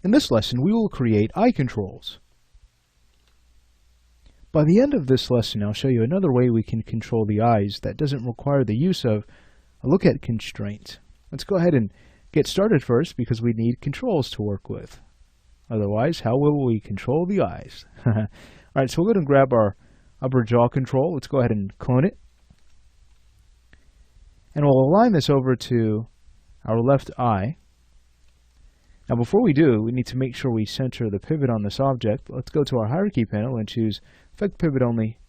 In this lesson, we will create eye controls. By the end of this lesson, I'll show you another way we can control the eyes that doesn't require the use of a look-at constraint. Let's go ahead and get started first because we need controls to work with. Otherwise, how will we control the eyes? Alright, so we'll go ahead and grab our upper jaw control. Let's go ahead and clone it. And we'll align this over to our left eye. Now before we do, we need to make sure we center the pivot on this object. Let's go to our hierarchy panel and choose Effect Pivot Only,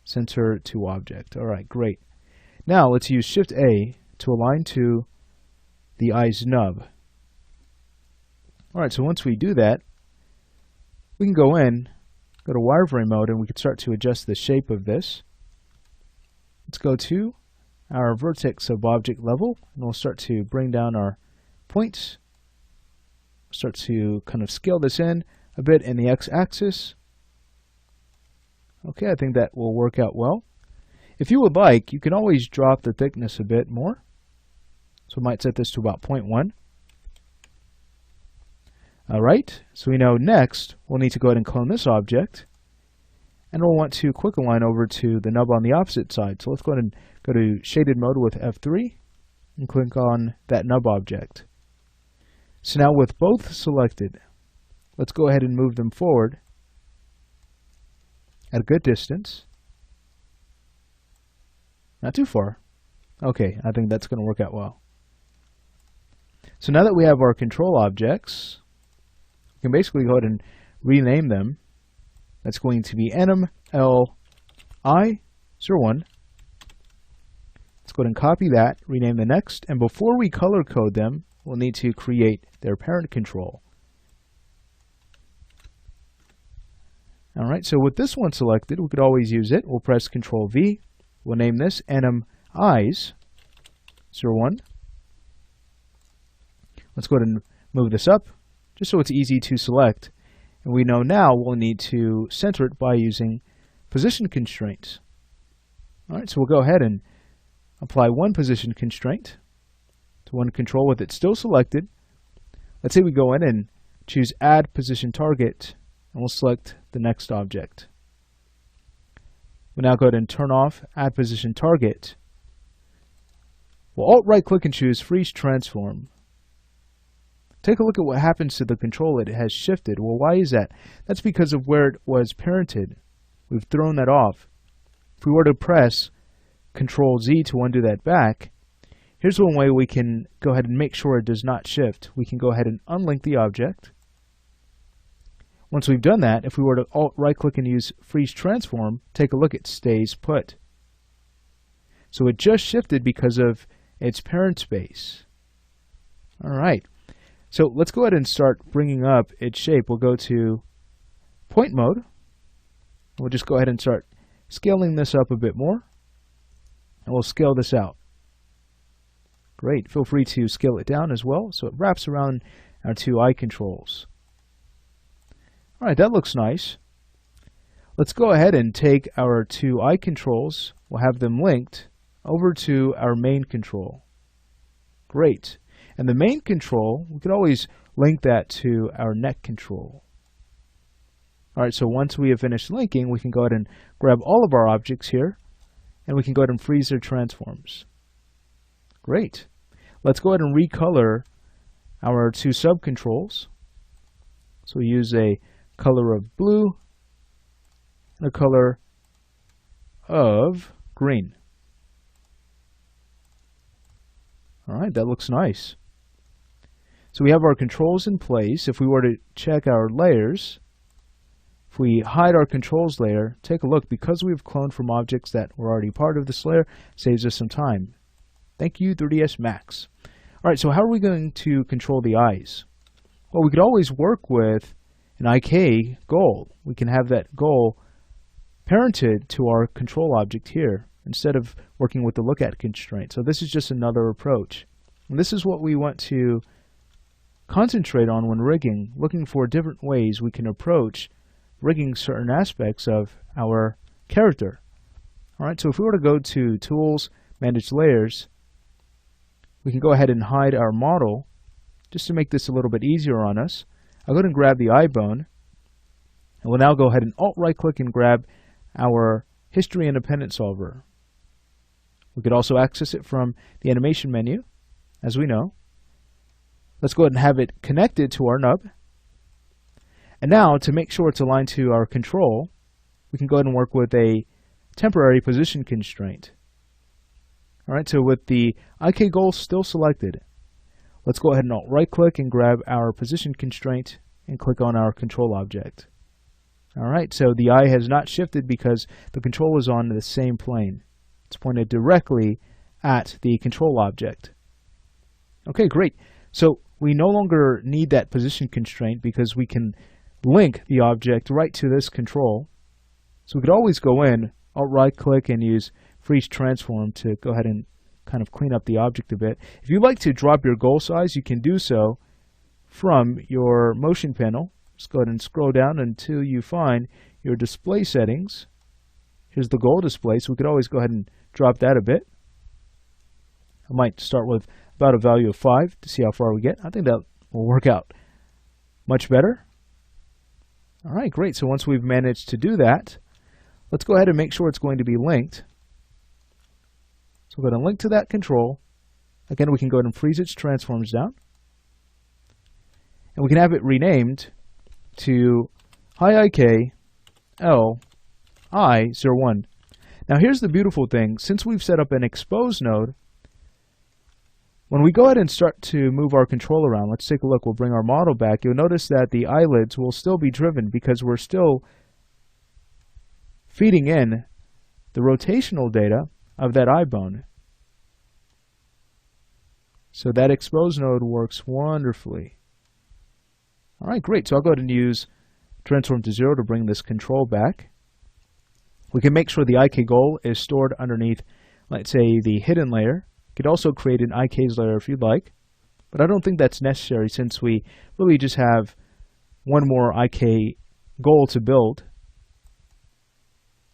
Center to Object. Alright, great. Now let's use Shift A to align to the eye's nub. Alright, so once we do that, we can go to wireframe mode, and we can start to adjust the shape of this. Let's go to our vertex of object level, and we'll start to bring down our points. Start to kind of scale this in a bit in the x-axis. Okay, I think that will work out well. If you would like, you can always drop the thickness a bit more. So we might set this to about 0.1. Alright, so we know next we'll need to go ahead and clone this object. And we'll want to quick align over to the nub on the opposite side. So let's go ahead and go to shaded mode with F3 and click on that nub object. So now with both selected, let's go ahead and move them forward at a good distance. Not too far. Okay, I think that's going to work out well. So now that we have our control objects, we can basically go ahead and rename them. That's going to be NMLI01. Let's go ahead and copy that, rename the next, and before we color code them, we'll need to create their parent control. Alright, so with this one selected, we could always use it. We'll press Control V. We'll name this NMEyes01. Let's go ahead and move this up, just so it's easy to select. And we know now we'll need to center it by using position constraints. Alright, so we'll go ahead and apply one position constraint to one control with it still selected. Let's say we go in and choose Add Position Target, and we'll select the next object. We'll now go ahead and turn off Add Position Target. We'll Alt-right-click and choose Freeze Transform. Take a look at what happens to the control. It has shifted. Well, why is that? That's because of where it was parented. We've thrown that off. If we were to press Control Z to undo that back, here's one way we can go ahead and make sure it does not shift. We can go ahead and unlink the object. Once we've done that, if we were to Alt-right-click and use Freeze Transform, take a look, it stays put. So it just shifted because of its parent space. Alright, so let's go ahead and start bringing up its shape. We'll go to Point Mode. We'll just go ahead and start scaling this up a bit more. And we'll scale this out. Great. Feel free to scale it down as well so it wraps around our two eye controls. Alright, that looks nice. Let's go ahead and take our two eye controls. We'll have them linked over to our main control. Great. And the main control, we could always link that to our neck control. Alright, so once we have finished linking, we can go ahead and grab all of our objects here, and we can go ahead and freeze their transforms. Great. Let's go ahead and recolor our two sub-controls. So we use a color of blue and a color of green. Alright, that looks nice. So we have our controls in place. If we were to check our layers, if we hide our controls layer, take a look, because we've cloned from objects that were already part of this layer, saves us some time. Thank you, 3ds Max. Alright, so how are we going to control the eyes? Well, we could always work with an IK goal. We can have that goal parented to our control object here instead of working with the look at constraint. So this is just another approach. And this is what we want to concentrate on when rigging, looking for different ways we can approach rigging certain aspects of our character. Alright, so if we were to go to Tools, Manage Layers, we can go ahead and hide our model just to make this a little bit easier on us. I'll go ahead and grab the eye bone, and we'll now go ahead and Alt-right click and grab our History Independent Solver. We could also access it from the animation menu, as we know. Let's go ahead and have it connected to our nub. And now, to make sure it's aligned to our control, we can go ahead and work with a temporary position constraint. Alright, so with the IK goal still selected, let's go ahead and Alt-right click and grab our position constraint and click on our control object. Alright, so the eye has not shifted because the control is on the same plane. It's pointed directly at the control object. Okay, great. So we no longer need that position constraint because we can link the object right to this control. So we could always go in, Alt-right click, and use Freeze Transform to go ahead and kind of clean up the object a bit. If you'd like to drop your goal size, you can do so from your motion panel. Just go ahead and scroll down until you find your display settings. Here's the goal display, so we could always go ahead and drop that a bit. I might start with about a value of 5 to see how far we get. I think that will work out much better. All right, great. So once we've managed to do that, let's go ahead and make sure it's going to be linked. So we're going to link to that control. Again, we can go ahead and freeze its transforms down. And we can have it renamed to HiIK Li01. Now here's the beautiful thing. Since we've set up an expose node, when we go ahead and start to move our control around, let's take a look. We'll bring our model back. You'll notice that the eyelids will still be driven because we're still feeding in the rotational data of that eye bone. So that expose node works wonderfully. All right, great. So I'll go ahead and use transform to 0 to bring this control back. We can make sure the IK goal is stored underneath, let's say, the hidden layer. You could also create an IKs layer if you'd like, but I don't think that's necessary since we really just have one more IK goal to build.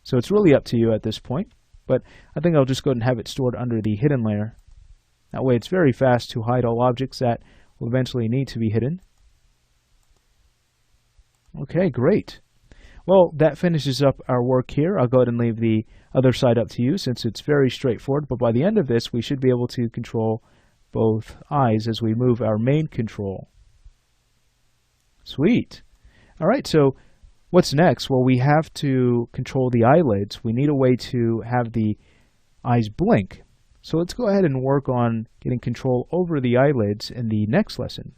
So it's really up to you at this point, but I think I'll just go ahead and have it stored under the hidden layer. That way it's very fast to hide all objects that will eventually need to be hidden. Okay, great. Well, that finishes up our work here. I'll go ahead and leave the other side up to you since it's very straightforward, but by the end of this we should be able to control both eyes as we move our main control. Sweet. Alright, so what's next? Well, we have to control the eyelids. We need a way to have the eyes blink. So let's go ahead and work on getting control over the eyelids in the next lesson.